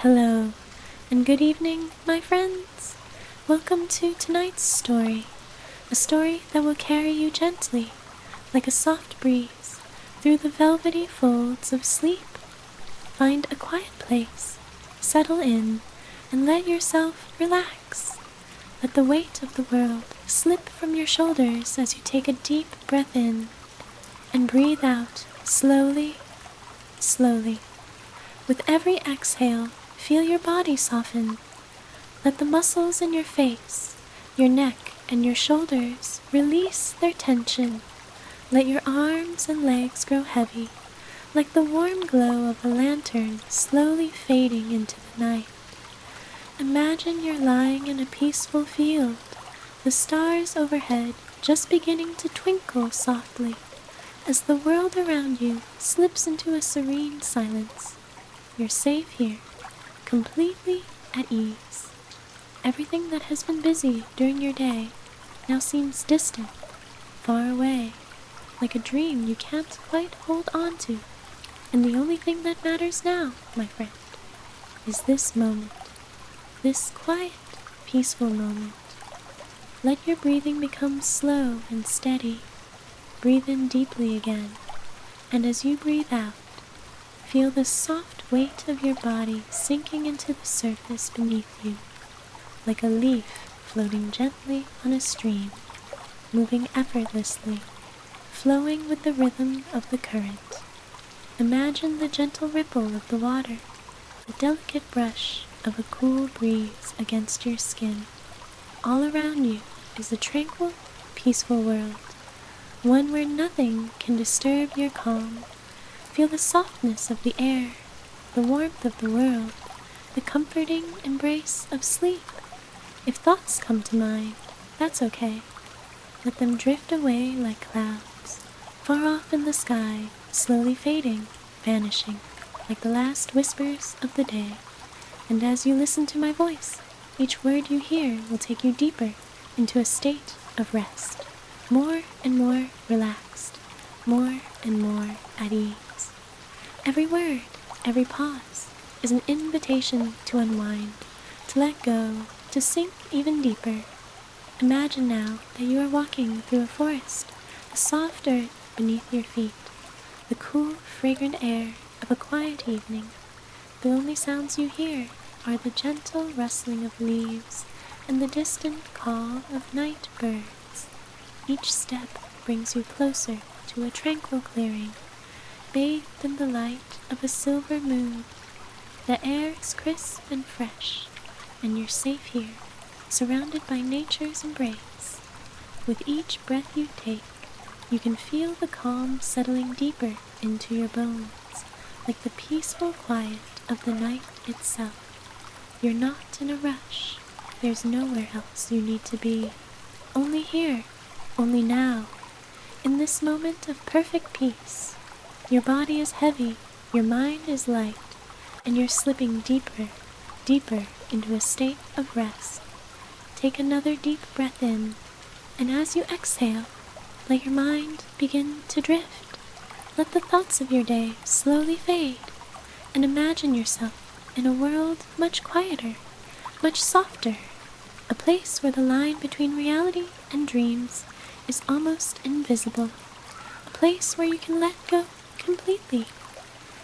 Hello, and good evening, my friends. Welcome to tonight's story, a story that will carry you gently, like a soft breeze, through the velvety folds of sleep. Find a quiet place, settle in, and let yourself relax. Let the weight of the world slip from your shoulders as you take a deep breath in and breathe out slowly, slowly. With every exhale, feel your body soften. Let the muscles in your face, your neck, and your shoulders release their tension. Let your arms and legs grow heavy, like the warm glow of a lantern slowly fading into the night. Imagine you're lying in a peaceful field, the stars overhead just beginning to twinkle softly, as the world around you slips into a serene silence. You're safe here, completely at ease. Everything that has been busy during your day now seems distant, far away, like a dream you can't quite hold on to. And the only thing that matters now, my friend, is this moment, this quiet, peaceful moment. Let your breathing become slow and steady. Breathe in deeply again, and as you breathe out, feel the soft weight of your body sinking into the surface beneath you, like a leaf floating gently on a stream, moving effortlessly, flowing with the rhythm of the current. Imagine the gentle ripple of the water, the delicate brush of a cool breeze against your skin. All around you is a tranquil, peaceful world, one where nothing can disturb your calm. Feel the softness of the air, the warmth of the world, the comforting embrace of sleep. If thoughts come to mind, that's okay. Let them drift away like clouds, far off in the sky, slowly fading, vanishing, like the last whispers of the day. And as you listen to my voice, each word you hear will take you deeper into a state of rest, more and more relaxed, more and more at ease. Every word, every pause is an invitation to unwind, to let go, to sink even deeper. Imagine now that you are walking through a forest, the soft earth beneath your feet, the cool, fragrant air of a quiet evening. The only sounds you hear are the gentle rustling of leaves and the distant call of night birds. Each step brings you closer to a tranquil clearing, bathed in the light of a silver moon. The air is crisp and fresh, and you're safe here, surrounded by nature's embrace. With each breath you take, you can feel the calm settling deeper into your bones, like the peaceful quiet of the night itself. You're not in a rush. There's nowhere else you need to be. Only here, only now, in this moment of perfect peace. Your body is heavy, your mind is light, and you're slipping deeper, deeper into a state of rest. Take another deep breath in, and as you exhale, let your mind begin to drift. Let the thoughts of your day slowly fade, and imagine yourself in a world much quieter, much softer, a place where the line between reality and dreams is almost invisible, a place where you can let go completely.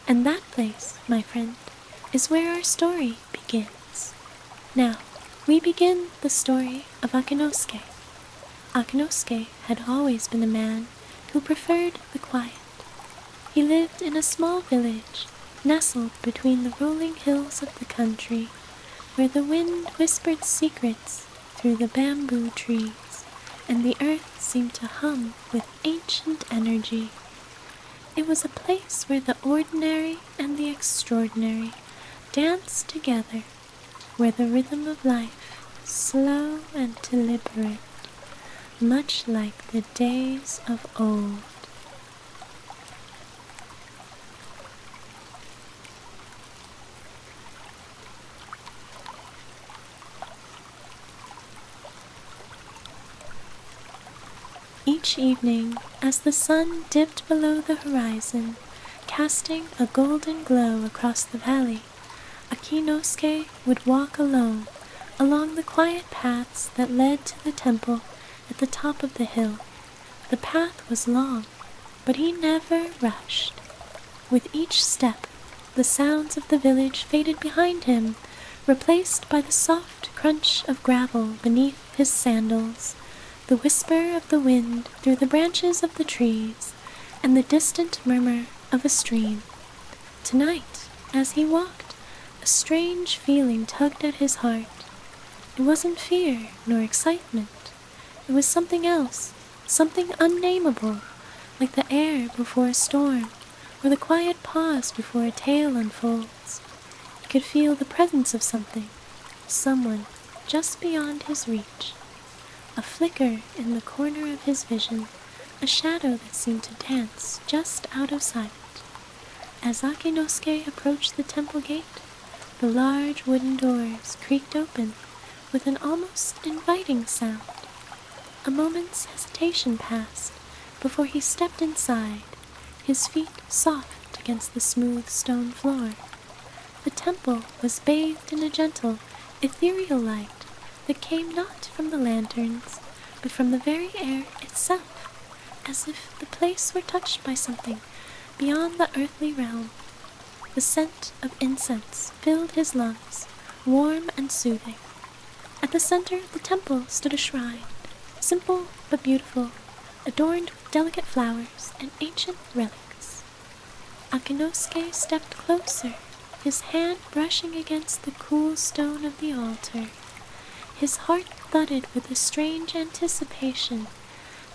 And that place, my friend, is where our story begins. Now, we begin the story of Akinosuke. Akinosuke had always been a man who preferred the quiet. He lived in a small village, nestled between the rolling hills of the country, where the wind whispered secrets through the bamboo trees, and the earth seemed to hum with ancient energy. It was a place where the ordinary and the extraordinary danced together, where the rhythm of life, slow and deliberate, much like the days of old. Each evening, as the sun dipped below the horizon, casting a golden glow across the valley, Akinosuke would walk alone along the quiet paths that led to the temple at the top of the hill. The path was long, but he never rushed. With each step, the sounds of the village faded behind him, replaced by the soft crunch of gravel beneath his sandals, the whisper of the wind through the branches of the trees, and the distant murmur of a stream. Tonight, as he walked, a strange feeling tugged at his heart. It wasn't fear nor excitement. It was something else, something unnameable, like the air before a storm, or the quiet pause before a tale unfolds. He could feel the presence of something, someone just beyond his reach. A flicker in the corner of his vision, a shadow that seemed to dance just out of sight. As Akinosuke approached the temple gate, the large wooden doors creaked open with an almost inviting sound. A moment's hesitation passed before he stepped inside, his feet soft against the smooth stone floor. The temple was bathed in a gentle, ethereal light that came not from the lanterns, but from the very air itself, as if the place were touched by something beyond the earthly realm. The scent of incense filled his lungs, warm and soothing. At the center of the temple stood a shrine, simple but beautiful, adorned with delicate flowers and ancient relics. Akinosuke stepped closer, his hand brushing against the cool stone of the altar. His heart thudded with a strange anticipation,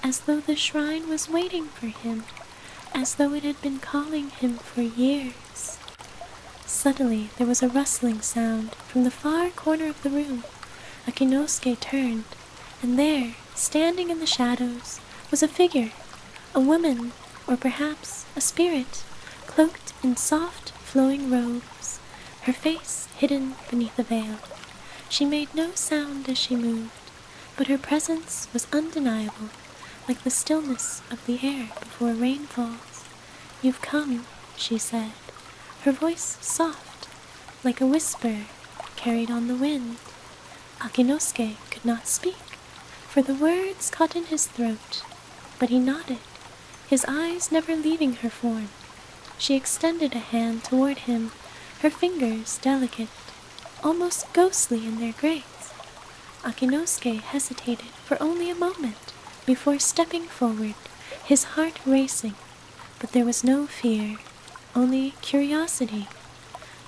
as though the shrine was waiting for him, as though it had been calling him for years. Suddenly there was a rustling sound from the far corner of the room. Akinosuke turned, and there, standing in the shadows, was a figure, a woman, or perhaps a spirit, cloaked in soft, flowing robes, her face hidden beneath a veil. She made no sound as she moved, but her presence was undeniable, like the stillness of the air before rain falls. "You've come," she said, her voice soft, like a whisper carried on the wind. Akinosuke could not speak, for the words caught in his throat, but he nodded, his eyes never leaving her form. She extended a hand toward him, her fingers delicate, almost ghostly in their grace. Akinosuke hesitated for only a moment before stepping forward, his heart racing, but there was no fear, only curiosity.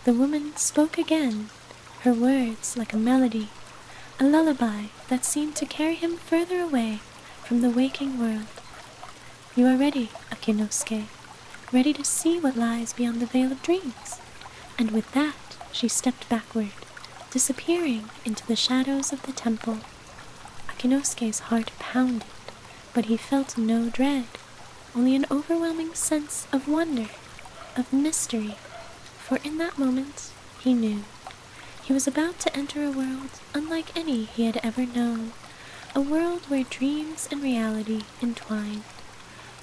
The woman spoke again, her words like a melody, a lullaby that seemed to carry him further away from the waking world. "You are ready, Akinosuke, ready to see what lies beyond the veil of dreams." And with that, she stepped backward, disappearing into the shadows of the temple. Akinosuke's heart pounded, but he felt no dread, only an overwhelming sense of wonder, of mystery, for in that moment he knew. He was about to enter a world unlike any he had ever known, a world where dreams and reality entwined,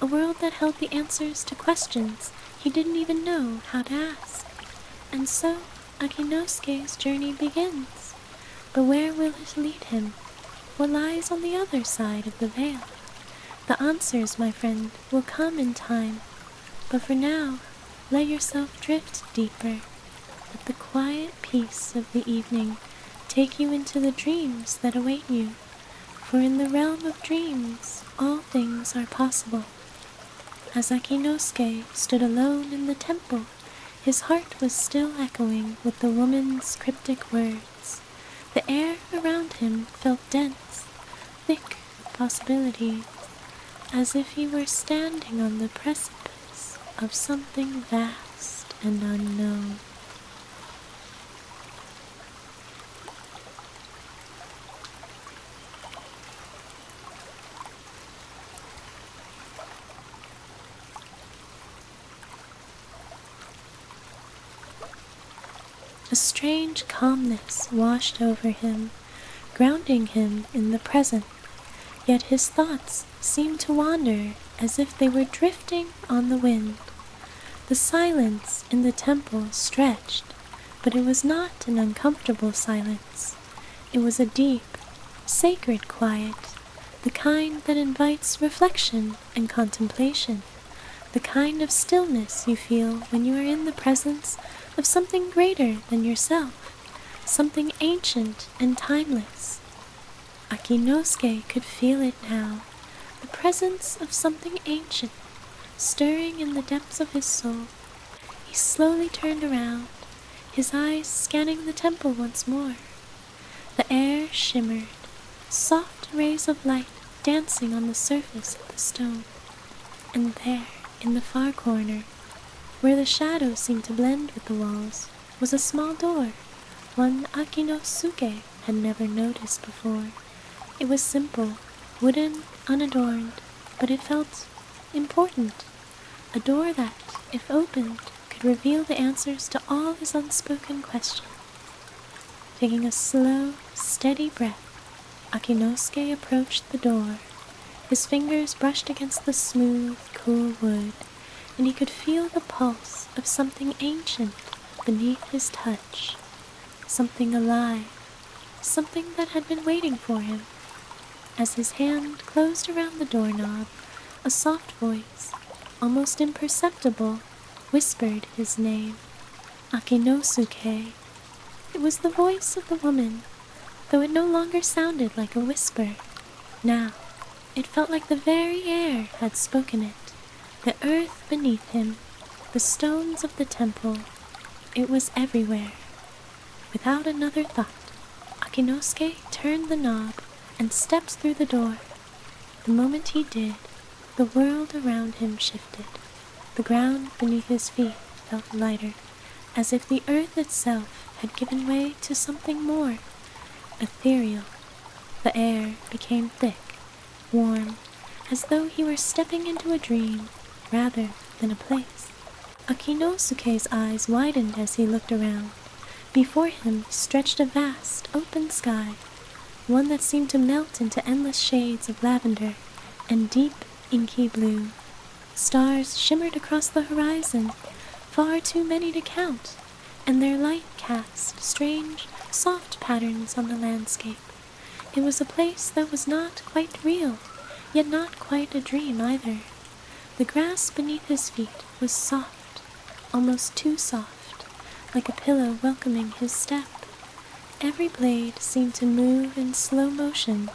a world that held the answers to questions he didn't even know how to ask. And so Akinosuke's journey begins. But where will it lead him? What lies on the other side of the veil? The answers, my friend, will come in time. But for now, let yourself drift deeper. Let the quiet peace of the evening take you into the dreams that await you. For in the realm of dreams, all things are possible. As Akinosuke stood alone in the temple, his heart was still echoing with the woman's cryptic words. The air around him felt dense, thick with possibility, as if he were standing on the precipice of something vast and unknown. A strange calmness washed over him, grounding him in the present, yet his thoughts seemed to wander as if they were drifting on the wind. The silence in the temple stretched, But it was not an uncomfortable silence. It was a deep, sacred quiet, the kind that invites reflection and contemplation, the kind of stillness you feel when you are in the presence of something greater than yourself, something ancient and timeless. Akinosuke could feel it now, the presence of something ancient, stirring in the depths of his soul. He slowly turned around, his eyes scanning the temple once more. The air shimmered, soft rays of light dancing on the surface of the stone. And there, in the far corner, where the shadows seemed to blend with the walls, was a small door, one Akinosuke had never noticed before. It was simple, wooden, unadorned, but it felt important. A door that, if opened, could reveal the answers to all his unspoken questions. Taking a slow, steady breath, Akinosuke approached the door. His fingers brushed against the smooth, cool wood, and he could feel the pulse of something ancient beneath his touch. Something alive, something that had been waiting for him. As his hand closed around the doorknob, a soft voice, almost imperceptible, whispered his name, Akinosuke. It was the voice of the woman, though it no longer sounded like a whisper. Now, it felt like the very air had spoken it, the earth beneath him, the stones of the temple. It was everywhere. Without another thought, Akinosuke turned the knob and stepped through the door. The moment he did, the world around him shifted. The ground beneath his feet felt lighter, as if the earth itself had given way to something more ethereal. The air became thick, warm, as though he were stepping into a dream rather than a place. Akinosuke's eyes widened as he looked around. Before him stretched a vast, open sky, one that seemed to melt into endless shades of lavender and deep, inky blue. Stars shimmered across the horizon, far too many to count, and their light cast strange, soft patterns on the landscape. It was a place that was not quite real, yet not quite a dream either. The grass beneath his feet was soft, almost too soft, like a pillow welcoming his step. Every blade seemed to move in slow motion,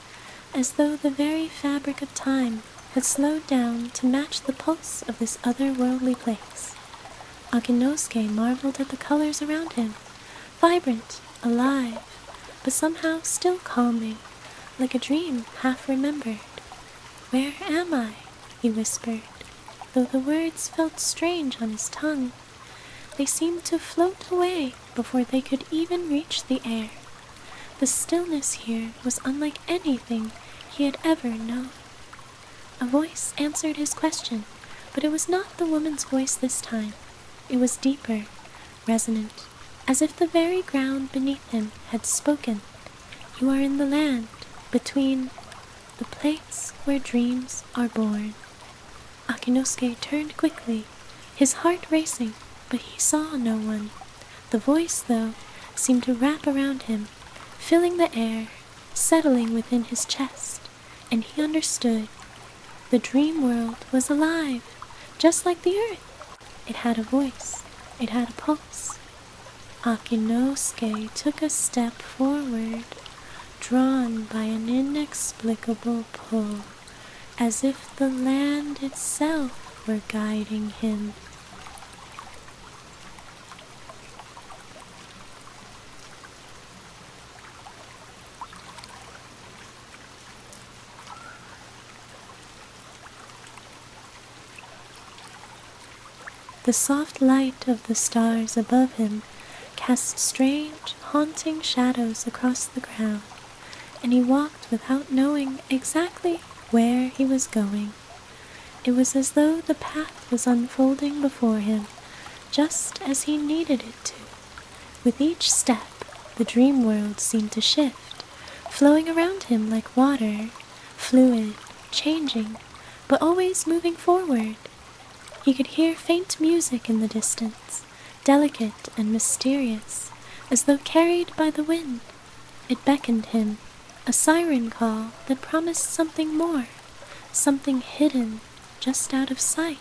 as though the very fabric of time had slowed down to match the pulse of this otherworldly place. Akinosuke marveled at the colors around him, vibrant, alive, but somehow still calming, like a dream half remembered. "Where am I?" he whispered, though the words felt strange on his tongue. They seemed to float away before they could even reach the air. The stillness here was unlike anything he had ever known. A voice answered his question, but it was not the woman's voice this time. It was deeper, resonant, as if the very ground beneath him had spoken. "You are in the land between the place where dreams are born." Akinosuke turned quickly, his heart racing, but he saw no one. The voice, though, seemed to wrap around him, filling the air, settling within his chest, and he understood. The dream world was alive, just like the earth. It had a voice, it had a pulse. Akinosuke took a step forward, drawn by an inexplicable pull, as if the land itself were guiding him. The soft light of the stars above him cast strange, haunting shadows across the ground, and he walked without knowing exactly where he was going. It was as though the path was unfolding before him, just as he needed it to. With each step, the dream world seemed to shift, flowing around him like water, fluid, changing, but always moving forward. He could hear faint music in the distance, delicate and mysterious, as though carried by the wind. It beckoned him, a siren call that promised something more, something hidden just out of sight.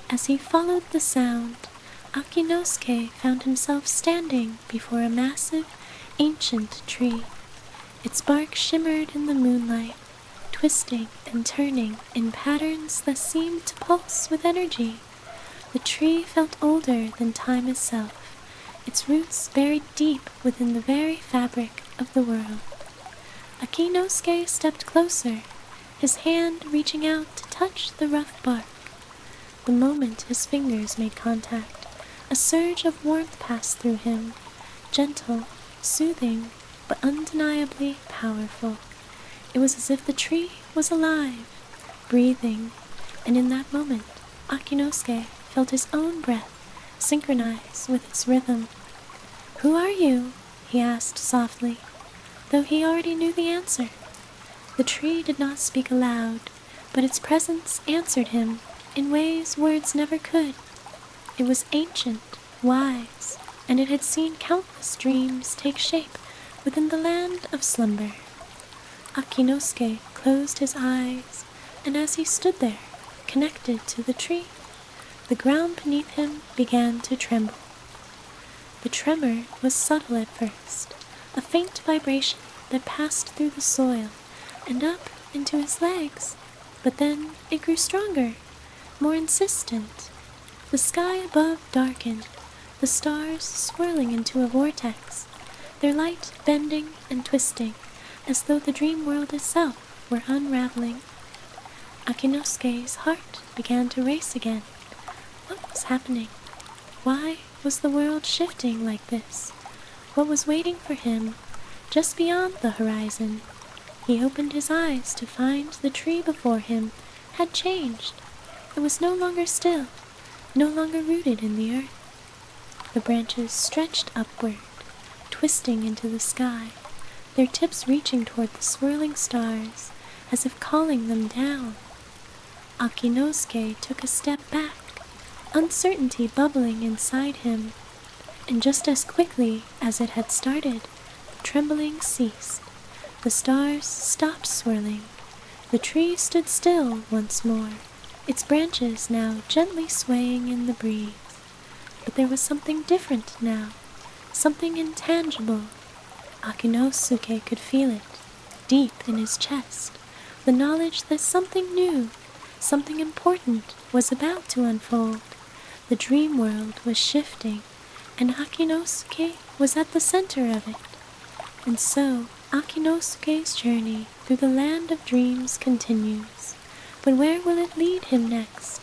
As he followed the sound, Akinosuke found himself standing before a massive, ancient tree. Its bark shimmered in the moonlight, twisting and turning in patterns that seemed to pulse with energy. The tree felt older than time itself, its roots buried deep within the very fabric of the world. Akinosuke stepped closer, his hand reaching out to touch the rough bark. The moment his fingers made contact, a surge of warmth passed through him, gentle, soothing, but undeniably powerful. It was as if the tree was alive, breathing, and in that moment, Akinosuke felt his own breath synchronize with its rhythm. "Who are you?" he asked softly, though he already knew the answer. The tree did not speak aloud, but its presence answered him in ways words never could. It was ancient, wise, and it had seen countless dreams take shape within the land of slumber. Akinosuke closed his eyes, and as he stood there, connected to the tree, the ground beneath him began to tremble. The tremor was subtle at first, a faint vibration that passed through the soil and up into his legs, but then it grew stronger, more insistent. The sky above darkened, the stars swirling into a vortex, their light bending and twisting, as though the dream world itself were unraveling. Akinosuke's heart began to race again. What was happening? Why was the world shifting like this? What was waiting for him just beyond the horizon? He opened his eyes to find the tree before him had changed. It was no longer still, no longer rooted in the earth. The branches stretched upward, twisting into the sky, their tips reaching toward the swirling stars, as if calling them down. Akinosuke took a step back, uncertainty bubbling inside him, and just as quickly as it had started, the trembling ceased. The stars stopped swirling. The tree stood still once more, its branches now gently swaying in the breeze. But there was something different now, something intangible. Akinosuke could feel it, deep in his chest, the knowledge that something new, something important was about to unfold. The dream world was shifting, and Akinosuke was at the center of it. And so, Akinosuke's journey through the land of dreams continues. But where will it lead him next?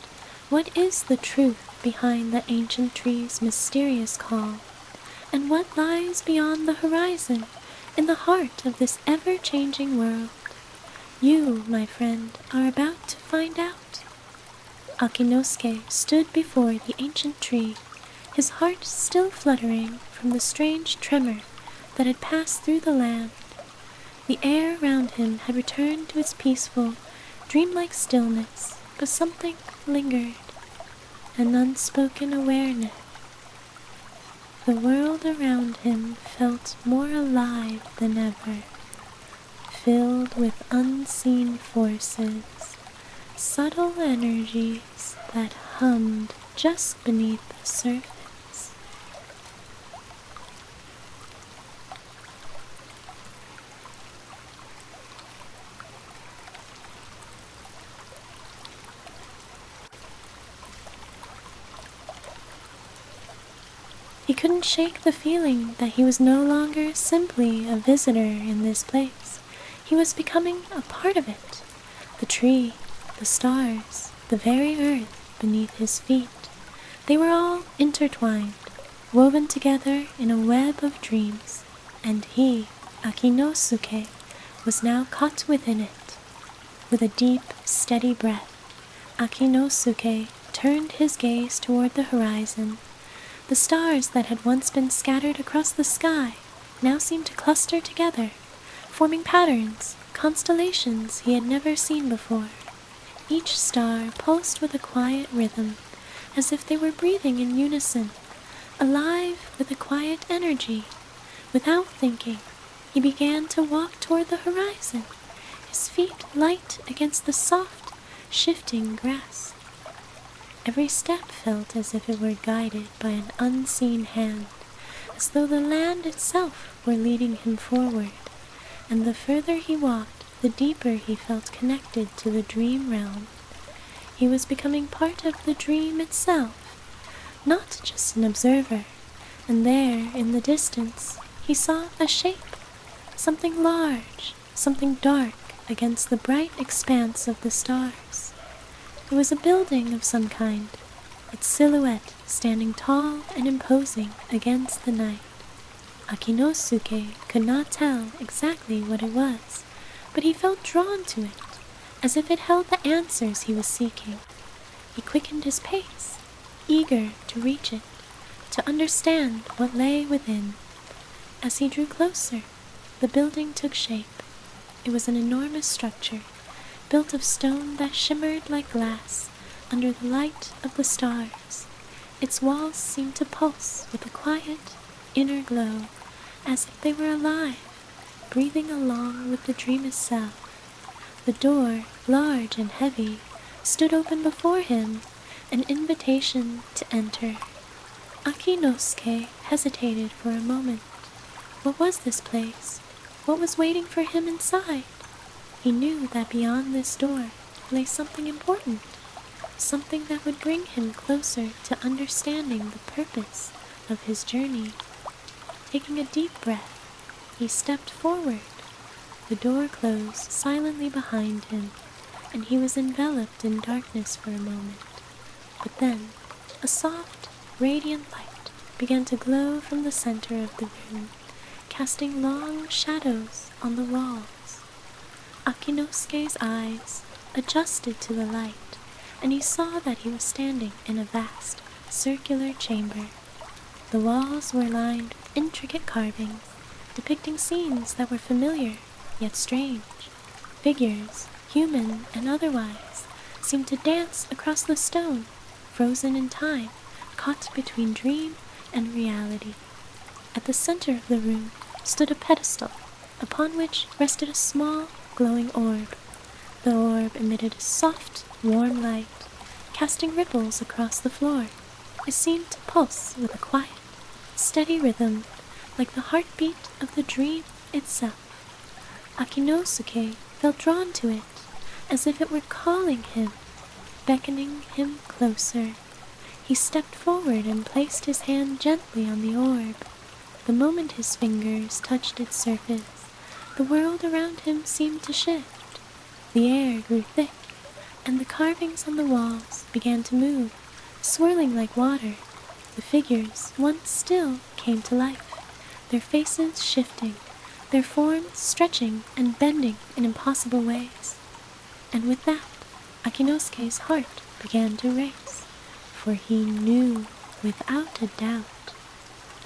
What is the truth behind the ancient tree's mysterious call? And what lies beyond the horizon, in the heart of this ever-changing world? You, my friend, are about to find out. Akinosuke stood before the ancient tree, his heart still fluttering from the strange tremor that had passed through the land. The air around him had returned to its peaceful, dreamlike stillness, but something lingered, an unspoken awareness. The world around him felt more alive than ever, filled with unseen forces, subtle energies that hummed just beneath the surface. He couldn't shake the feeling that he was no longer simply a visitor in this place. He was becoming a part of it. The tree, the stars, the very earth beneath his feet. They were all intertwined, woven together in a web of dreams, and he, Akinosuke, was now caught within it. With a deep, steady breath, Akinosuke turned his gaze toward the horizon. The stars that had once been scattered across the sky now seemed to cluster together, forming patterns, constellations he had never seen before. Each star pulsed with a quiet rhythm, as if they were breathing in unison. alive with a quiet energy. Without thinking, he began to walk toward the horizon, his feet light against the soft, shifting grass. Every step felt as if it were guided by an unseen hand, as though the land itself were leading him forward, and the further he walked, the deeper he felt connected to the dream realm. He was becoming part of the dream itself, not just an observer, and there, in the distance, he saw a shape, something large, something dark against the bright expanse of the stars. It was a building of some kind, its silhouette standing tall and imposing against the night. Akinosuke could not tell exactly what it was, but he felt drawn to it, as if it held the answers he was seeking. He quickened his pace, eager to reach it, to understand what lay within. As he drew closer, the building took shape. It was an enormous structure, built of stone that shimmered like glass under the light of the stars. Its walls seemed to pulse with a quiet, inner glow, as if they were alive, breathing along with the dream itself. The door, large and heavy, stood open before him, an invitation to enter. Akinosuke hesitated for a moment. What was this place? What was waiting for him inside? He knew that beyond this door lay something important, something that would bring him closer to understanding the purpose of his journey. Taking a deep breath, he stepped forward. The door closed silently behind him, and he was enveloped in darkness for a moment. But then, a soft, radiant light began to glow from the center of the room, casting long shadows on the walls. Akinosuke's eyes adjusted to the light, and he saw that he was standing in a vast, circular chamber. The walls were lined with intricate carvings, depicting scenes that were familiar, yet strange. Figures, human and otherwise, seemed to dance across the stone, frozen in time, caught between dream and reality. At the center of the room stood a pedestal, upon which rested a small, glowing orb. The orb emitted a soft, warm light, casting ripples across the floor. It seemed to pulse with a quiet, steady rhythm, like the heartbeat of the dream itself. Akinosuke felt drawn to it, as if it were calling him, beckoning him closer. He stepped forward and placed his hand gently on the orb. The moment his fingers touched its surface, the world around him seemed to shift. The air grew thick, and the carvings on the walls began to move, swirling like water. The figures, once still, came to life, their faces shifting, their forms stretching and bending in impossible ways. And with that, Akinosuke's heart began to race, for he knew without a doubt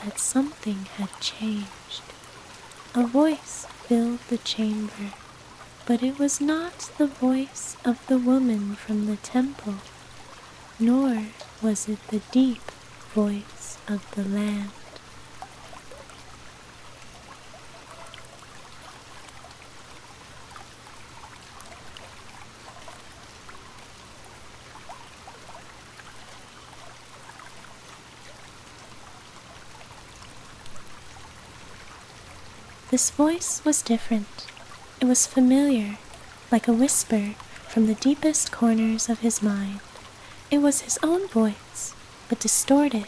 that something had changed. A voice filled the chamber, but it was not the voice of the woman from the temple, nor was it the deep voice of the land. This voice was different. It was familiar, like a whisper from the deepest corners of his mind. It was his own voice, but distorted,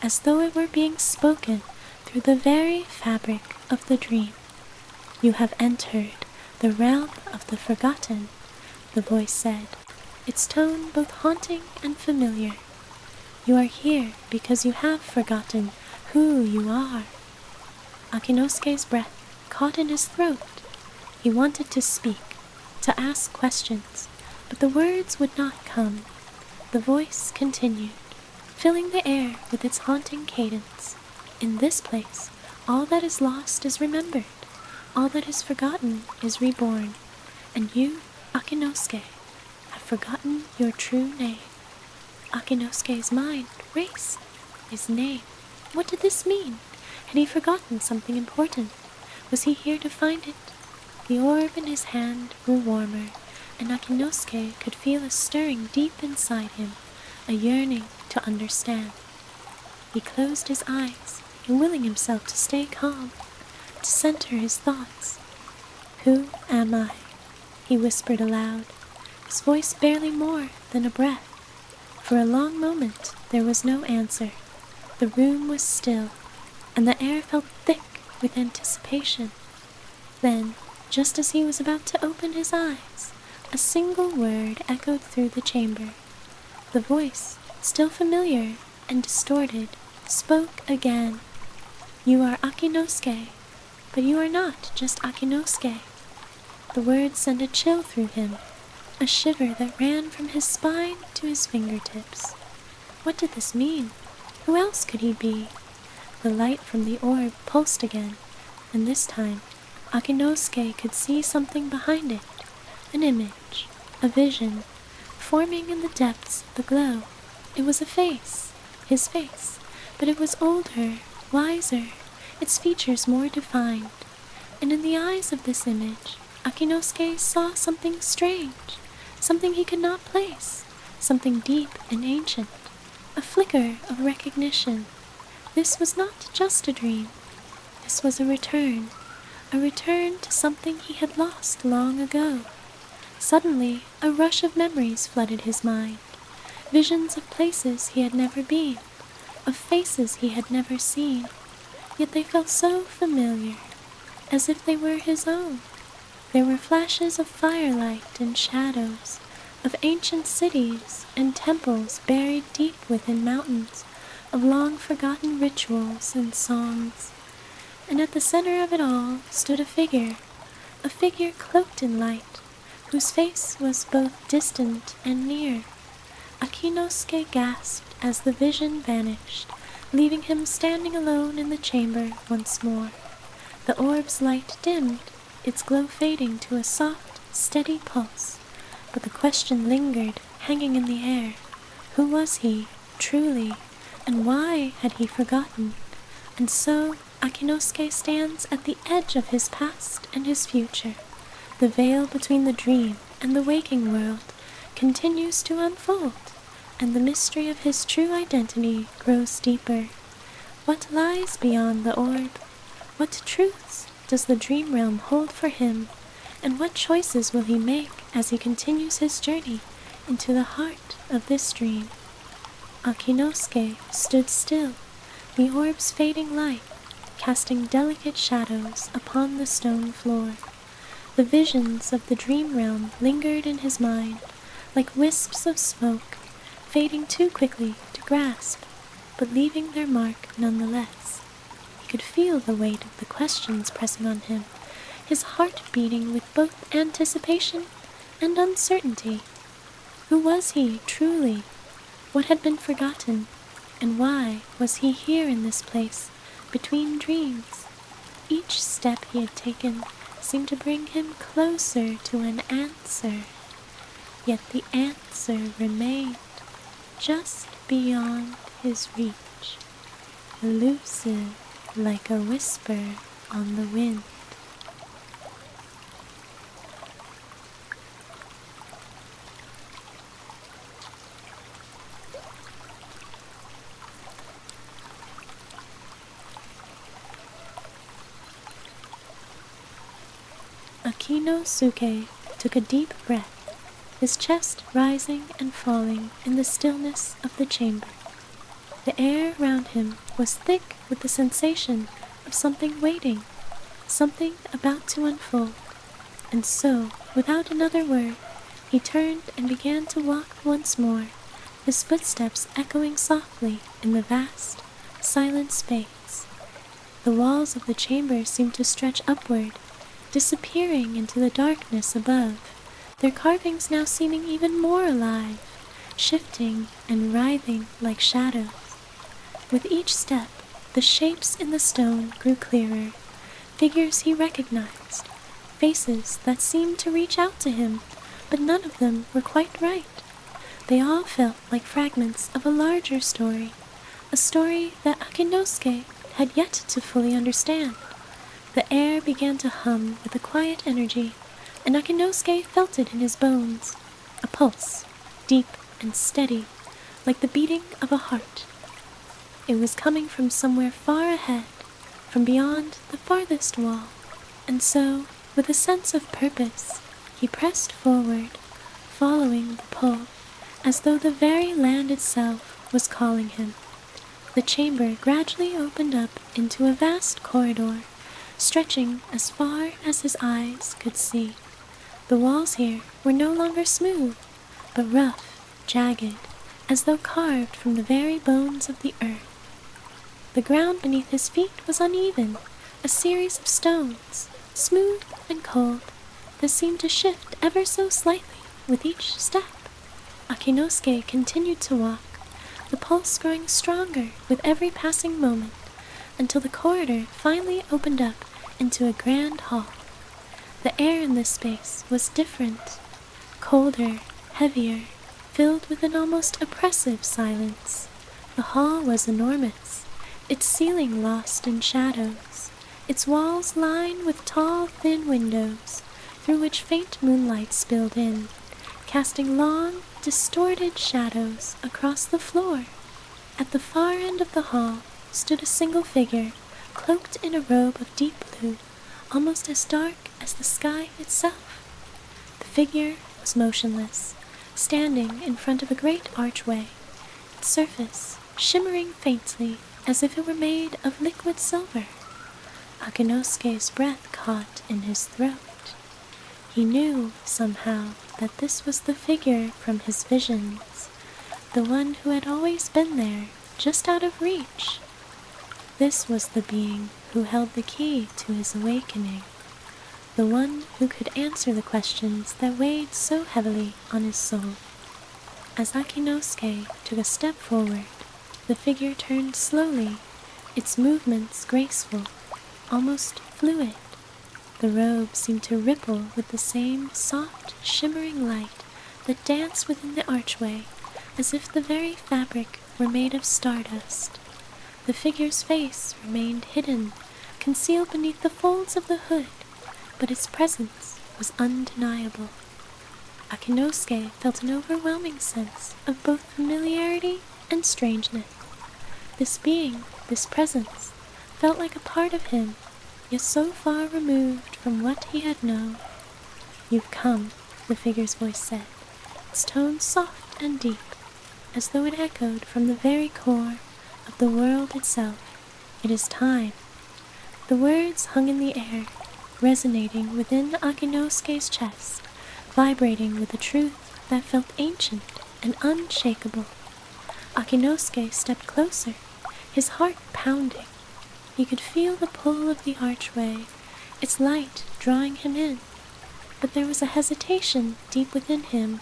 as though it were being spoken through the very fabric of the dream. "You have entered the realm of the forgotten," the voice said, its tone both haunting and familiar. "You are here because you have forgotten who you are." Akinosuke's breath caught in his throat. He wanted to speak, to ask questions, but the words would not come. The voice continued, filling the air with its haunting cadence. "In this place, all that is lost is remembered, all that is forgotten is reborn, and you, Akinosuke, have forgotten your true name." Akinosuke's mind raced. His name, What did this mean? Had he forgotten something important? Was he here to find it? The orb in his hand grew warmer, and Akinosuke could feel a stirring deep inside him, a yearning to understand. He closed his eyes, willing himself to stay calm, to center his thoughts. "Who am I?" he whispered aloud, his voice barely more than a breath. For a long moment there was no answer. The room was still, and the air felt thick with anticipation. Then, just as he was about to open his eyes, a single word echoed through the chamber. The voice, still familiar and distorted, spoke again. "You are Akinosuke, but you are not just Akinosuke." The words sent a chill through him, a shiver that ran from his spine to his fingertips. What did this mean? Who else could he be? The light from the orb pulsed again, and this time Akinosuke could see something behind it, an image, a vision, forming in the depths of the glow. It was a face, his face, but it was older, wiser, its features more defined. And in the eyes of this image, Akinosuke saw something strange, something he could not place, something deep and ancient, a flicker of recognition. This was not just a dream. This was a return to something he had lost long ago. Suddenly, a rush of memories flooded his mind, visions of places he had never been, of faces he had never seen, yet they felt so familiar, as if they were his own. There were flashes of firelight and shadows, of ancient cities and temples buried deep within mountains, of long-forgotten rituals and songs. And at the center of it all stood a figure cloaked in light, whose face was both distant and near. Akinosuke gasped as the vision vanished, leaving him standing alone in the chamber once more. The orb's light dimmed, its glow fading to a soft, steady pulse, but the question lingered, hanging in the air. Who was he, truly, and why had he forgotten? And so Akinosuke stands at the edge of his past and his future. The veil between the dream and the waking world continues to unfold, and the mystery of his true identity grows deeper. What lies beyond the orb? What truths does the dream realm hold for him? And what choices will he make as he continues his journey into the heart of this dream? Akinosuke stood still, the orb's fading light casting delicate shadows upon the stone floor. The visions of the dream realm lingered in his mind, like wisps of smoke, fading too quickly to grasp, but leaving their mark nonetheless. He could feel the weight of the questions pressing on him, his heart beating with both anticipation and uncertainty. Who was he, truly? What had been forgotten? And why was he here in this place, between dreams? Each step he had taken seemed to bring him closer to an answer, yet the answer remained just beyond his reach, elusive like a whisper on the wind. Akinosuke took a deep breath, his chest rising and falling in the stillness of the chamber. The air around him was thick with the sensation of something waiting, something about to unfold. And so, without another word, he turned and began to walk once more, his footsteps echoing softly in the vast, silent space. The walls of the chamber seemed to stretch upward, disappearing into the darkness above, their carvings now seeming even more alive, shifting and writhing like shadows. With each step, the shapes in the stone grew clearer, figures he recognized, faces that seemed to reach out to him, but none of them were quite right. They all felt like fragments of a larger story, a story that Akinosuke had yet to fully understand. The air began to hum with a quiet energy, and Akinosuke felt it in his bones, a pulse, deep and steady, like the beating of a heart. It was coming from somewhere far ahead, from beyond the farthest wall, and so, with a sense of purpose, he pressed forward, following the pull, as though the very land itself was calling him. The chamber gradually opened up into a vast corridor, stretching as far as his eyes could see. The walls here were no longer smooth, but rough, jagged, as though carved from the very bones of the earth. The ground beneath his feet was uneven, a series of stones, smooth and cold, that seemed to shift ever so slightly with each step. Akinosuke continued to walk, the pulse growing stronger with every passing moment, until the corridor finally opened up into a grand hall. The air in this space was different, colder, heavier, filled with an almost oppressive silence. The hall was enormous, its ceiling lost in shadows, its walls lined with tall, thin windows, through which faint moonlight spilled in, casting long, distorted shadows across the floor. At the far end of the hall stood a single figure, cloaked in a robe of deep blue, almost as dark as the sky itself. The figure was motionless, standing in front of a great archway, its surface shimmering faintly as if it were made of liquid silver. Akinosuke's breath caught in his throat. He knew, somehow, that this was the figure from his visions, the one who had always been there, just out of reach. This was the being who held the key to his awakening, the one who could answer the questions that weighed so heavily on his soul. As Akinosuke took a step forward, the figure turned slowly, its movements graceful, almost fluid. The robe seemed to ripple with the same soft, shimmering light that danced within the archway, as if the very fabric were made of stardust. The figure's face remained hidden, concealed beneath the folds of the hood, but its presence was undeniable. Akinosuke felt an overwhelming sense of both familiarity and strangeness. This being, this presence, felt like a part of him, yet so far removed from what he had known. "You've come," the figure's voice said, its tone soft and deep, as though it echoed from the very core of the world itself. "It is time." The words hung in the air, resonating within Akinosuke's chest, vibrating with a truth that felt ancient and unshakable. Akinosuke stepped closer, his heart pounding. He could feel the pull of the archway, its light drawing him in. But there was a hesitation deep within him,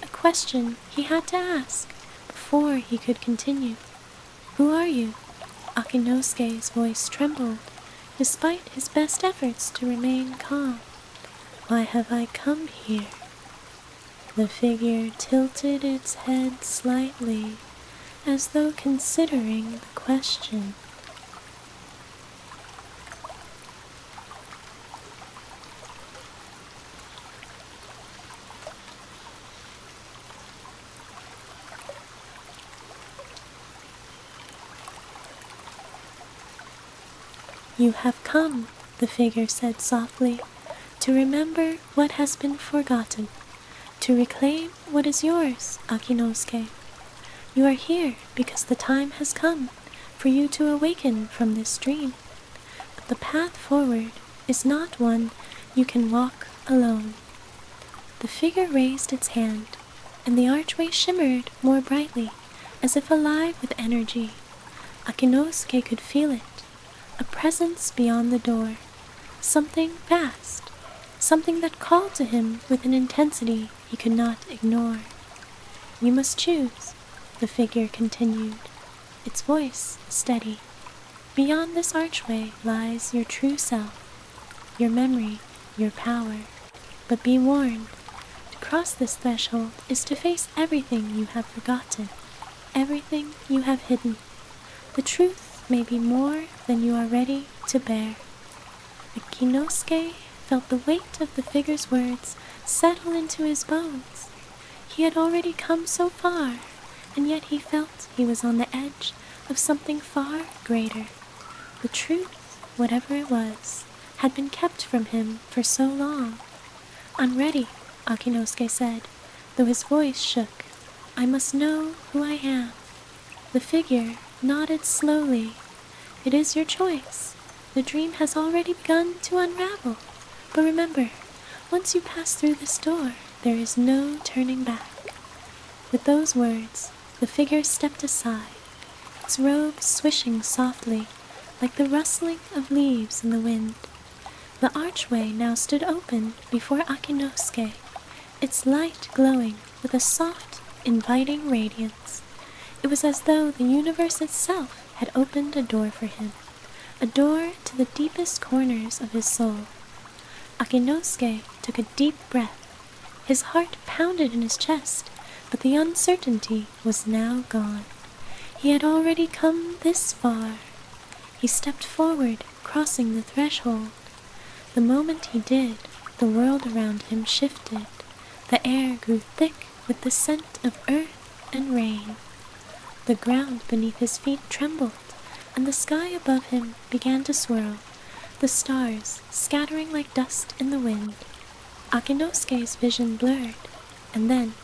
a question he had to ask before he could continue. "Who are you?" Akinosuke's voice trembled, despite his best efforts to remain calm. "Why have I come here?" The figure tilted its head slightly, as though considering the question. "You have come," the figure said softly, "to remember what has been forgotten, to reclaim what is yours, Akinosuke. You are here because the time has come for you to awaken from this dream. But the path forward is not one you can walk alone." The figure raised its hand, and the archway shimmered more brightly, as if alive with energy. Akinosuke could feel it, a presence beyond the door, something vast, something that called to him with an intensity he could not ignore. "You must choose," the figure continued, its voice steady. "Beyond this archway lies your true self, your memory, your power. But be warned, to cross this threshold is to face everything you have forgotten, everything you have hidden. The truth may be more than you are ready to bear. Akinosuke felt the weight of the figure's words settle into his bones. He had already come so far, and yet he felt he was on the edge of something far greater. The truth, whatever it was, had been kept from him for so long. "I'm ready," Akinosuke said, though his voice shook. "I must know who I am." The figure nodded slowly. "It is your choice. The dream has already begun to unravel. But remember, once you pass through this door, there is no turning back." With those words, the figure stepped aside, its robe swishing softly, like the rustling of leaves in the wind. The archway now stood open before Akinosuke, its light glowing with a soft, inviting radiance. It was as though the universe itself had opened a door for him, a door to the deepest corners of his soul. Akinosuke took a deep breath. His heart pounded in his chest, but the uncertainty was now gone. He had already come this far. He stepped forward, crossing the threshold. The moment he did, the world around him shifted. The air grew thick with the scent of earth and rain. The ground beneath his feet trembled, and the sky above him began to swirl, the stars scattering like dust in the wind. Akinosuke's vision blurred, and then,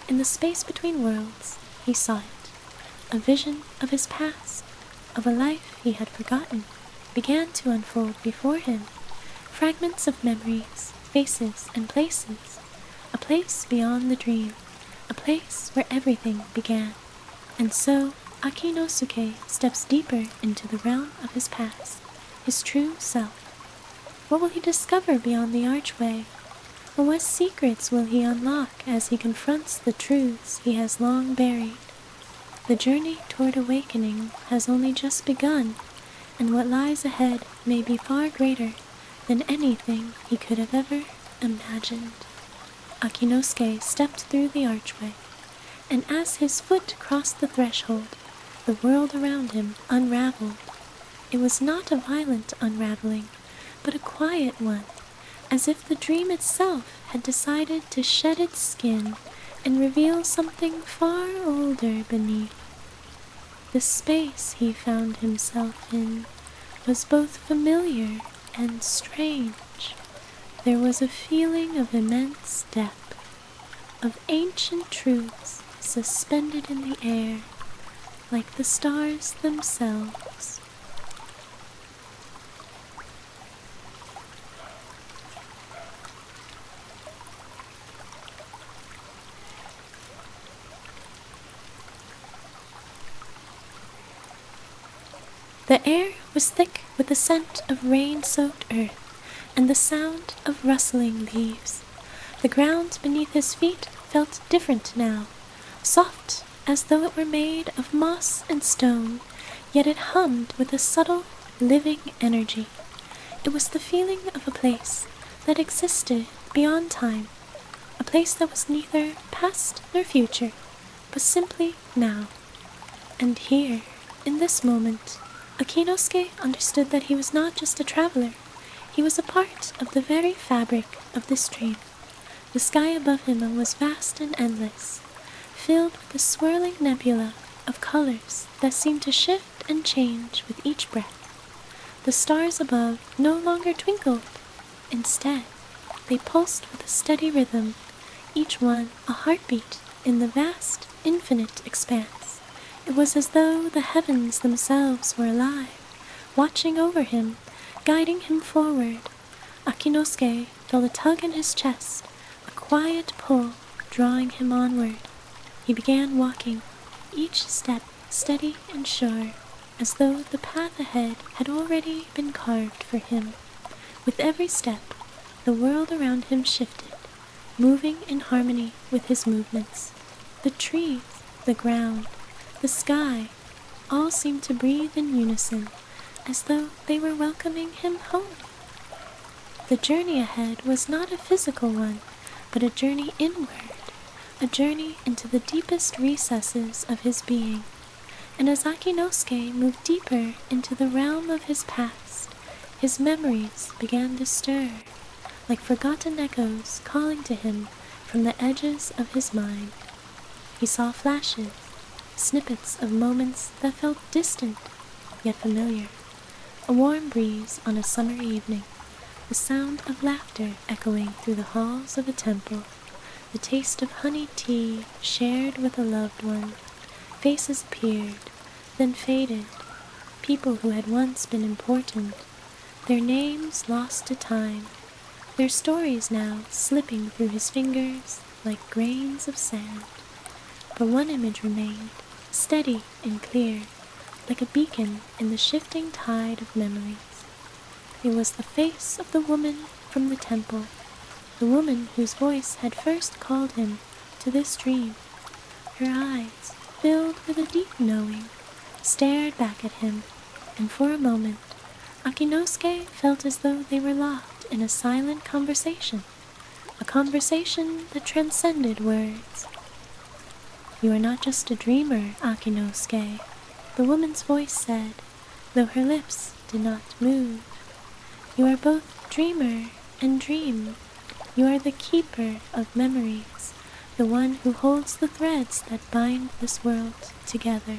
in the space between worlds, he saw it. A vision of his past, of a life he had forgotten, began to unfold before him. Fragments of memories, faces, and places. A place beyond the dream, a place where everything began. And so, Akinosuke steps deeper into the realm of his past, his true self. What will he discover beyond the archway? Or what secrets will he unlock as he confronts the truths he has long buried? The journey toward awakening has only just begun, and what lies ahead may be far greater than anything he could have ever imagined. Akinosuke stepped through the archway, and as his foot crossed the threshold, the world around him unraveled. It was not a violent unraveling, but a quiet one, as if the dream itself had decided to shed its skin and reveal something far older beneath. The space he found himself in was both familiar and strange. There was a feeling of immense depth, of ancient truths suspended in the air, like the stars themselves. The air was thick with the scent of rain-soaked earth and the sound of rustling leaves. The ground beneath his feet felt different now, soft as though it were made of moss and stone, yet it hummed with a subtle, living energy. It was the feeling of a place that existed beyond time, a place that was neither past nor future, but simply now. And here, in this moment, Akinosuke understood that he was not just a traveler. He was a part of the very fabric of this dream. The sky above him was vast and endless, filled with a swirling nebula of colors that seemed to shift and change with each breath. The stars above no longer twinkled. Instead, they pulsed with a steady rhythm, each one a heartbeat in the vast, infinite expanse. It was as though the heavens themselves were alive, watching over him, guiding him forward. Akinosuke felt a tug in his chest, a quiet pull drawing him onward. He began walking, each step steady and sure, as though the path ahead had already been carved for him. With every step, the world around him shifted, moving in harmony with his movements. The trees, the ground, the sky, all seemed to breathe in unison, as though they were welcoming him home. The journey ahead was not a physical one, but a journey inward, a journey into the deepest recesses of his being. And as Akinosuke moved deeper into the realm of his past, his memories began to stir, like forgotten echoes calling to him from the edges of his mind. He saw flashes, snippets of moments that felt distant yet familiar. A warm breeze on a summer evening, the sound of laughter echoing through the halls of a temple, the taste of honey tea shared with a loved one. Faces appeared, then faded, people who had once been important, their names lost to time, their stories now slipping through his fingers like grains of sand. But one image remained, steady and clear, like a beacon in the shifting tide of memories. It was the face of the woman from the temple, the woman whose voice had first called him to this dream. Her eyes, filled with a deep knowing, stared back at him, and for a moment, Akinosuke felt as though they were locked in a silent conversation, a conversation that transcended words. "You are not just a dreamer, Akinosuke," the woman's voice said, though her lips did not move. "You are both dreamer and dream. You are the keeper of memories, the one who holds the threads that bind this world together."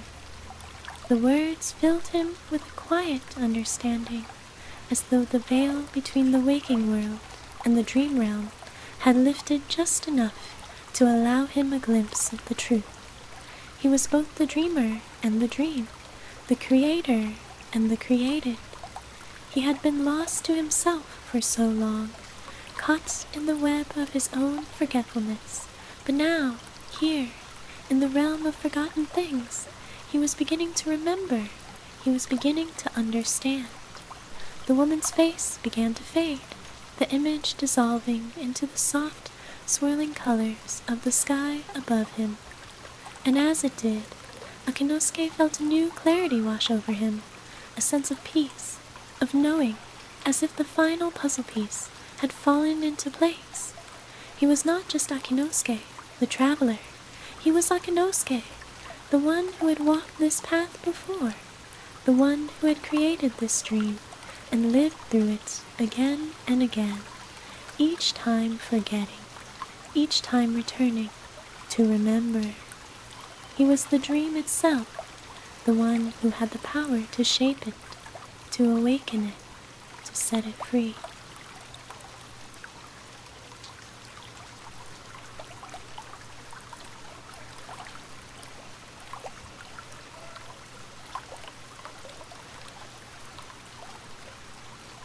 The words filled him with a quiet understanding, as though the veil between the waking world and the dream realm had lifted just enough to allow him a glimpse of the truth. He was both the dreamer and the dream, the creator and the created. He had been lost to himself for so long, caught in the web of his own forgetfulness, but now, here, in the realm of forgotten things, he was beginning to remember, he was beginning to understand. The woman's face began to fade, the image dissolving into the soft, swirling colors of the sky above him. And as it did, Akinosuke felt a new clarity wash over him, a sense of peace, of knowing, as if the final puzzle piece had fallen into place. He was not just Akinosuke, the traveler. He was Akinosuke, the one who had walked this path before, the one who had created this dream and lived through it again and again, each time forgetting, each time returning to remember. He was the dream itself, the one who had the power to shape it, to awaken it, to set it free.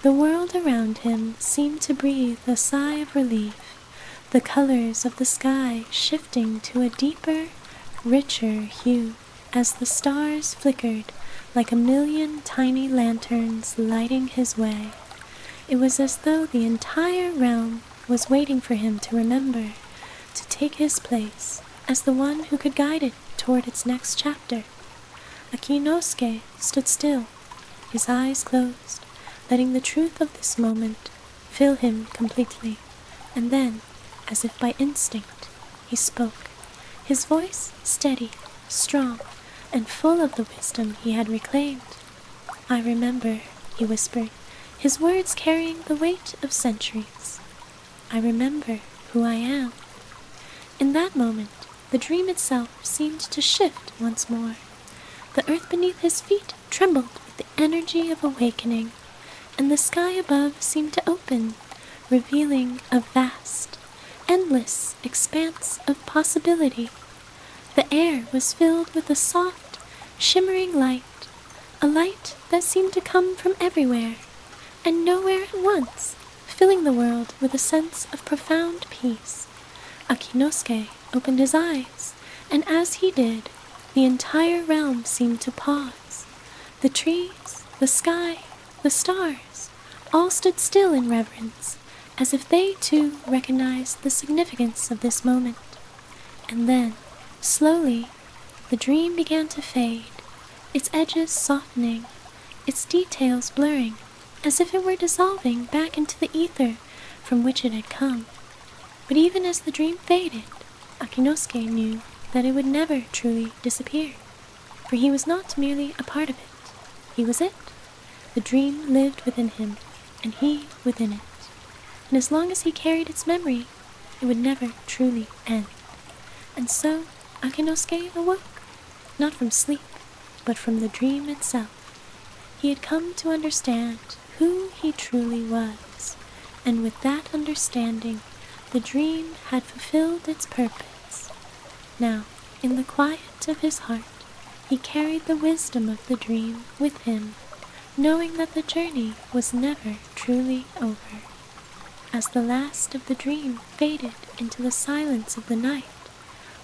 The world around him seemed to breathe a sigh of relief, the colors of the sky shifting to a deeper, richer hue as the stars flickered like a million tiny lanterns lighting his way. It was as though the entire realm was waiting for him to remember, to take his place as the one who could guide it toward its next chapter. Akinosuke stood still, his eyes closed, letting the truth of this moment fill him completely. And then, as if by instinct, he spoke, his voice steady, strong, and full of the wisdom he had reclaimed. "I remember," he whispered, his words carrying the weight of centuries. "I remember who I am." In that moment, the dream itself seemed to shift once more. The earth beneath his feet trembled with the energy of awakening, and the sky above seemed to open, revealing a vast, endless expanse of possibility. The air was filled with a soft, shimmering light, a light that seemed to come from everywhere and nowhere at once, filling the world with a sense of profound peace. Akinosuke opened his eyes, and as he did, the entire realm seemed to pause. The trees, the sky, the stars, all stood still in reverence, as if they too recognized the significance of this moment. And then, slowly, the dream began to fade, its edges softening, its details blurring, as if it were dissolving back into the ether from which it had come. But even as the dream faded, Akinosuke knew that it would never truly disappear. For he was not merely a part of it, he was it. The dream lived within him, and he within it. And as long as he carried its memory, it would never truly end. And so Akinosuke awoke, not from sleep, but from the dream itself. He had come to understand who he truly was, and with that understanding, the dream had fulfilled its purpose. Now, in the quiet of his heart, he carried the wisdom of the dream with him, knowing that the journey was never truly over. As the last of the dream faded into the silence of the night,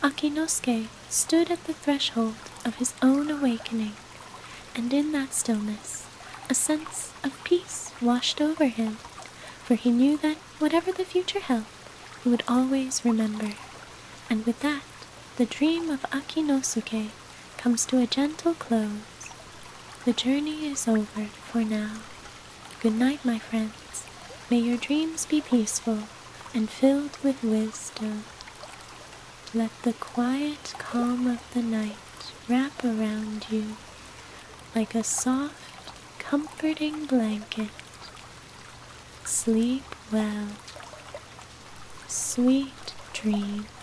Akinosuke stood at the threshold of his own awakening, and in that stillness, a sense of peace washed over him, for he knew that whatever the future held, he would always remember. And with that, the dream of Akinosuke comes to a gentle close. The journey is over for now. Good night, my friends. May your dreams be peaceful and filled with wisdom. Let the quiet calm of the night wrap around you like a soft, comforting blanket. Sleep well. Sweet dreams.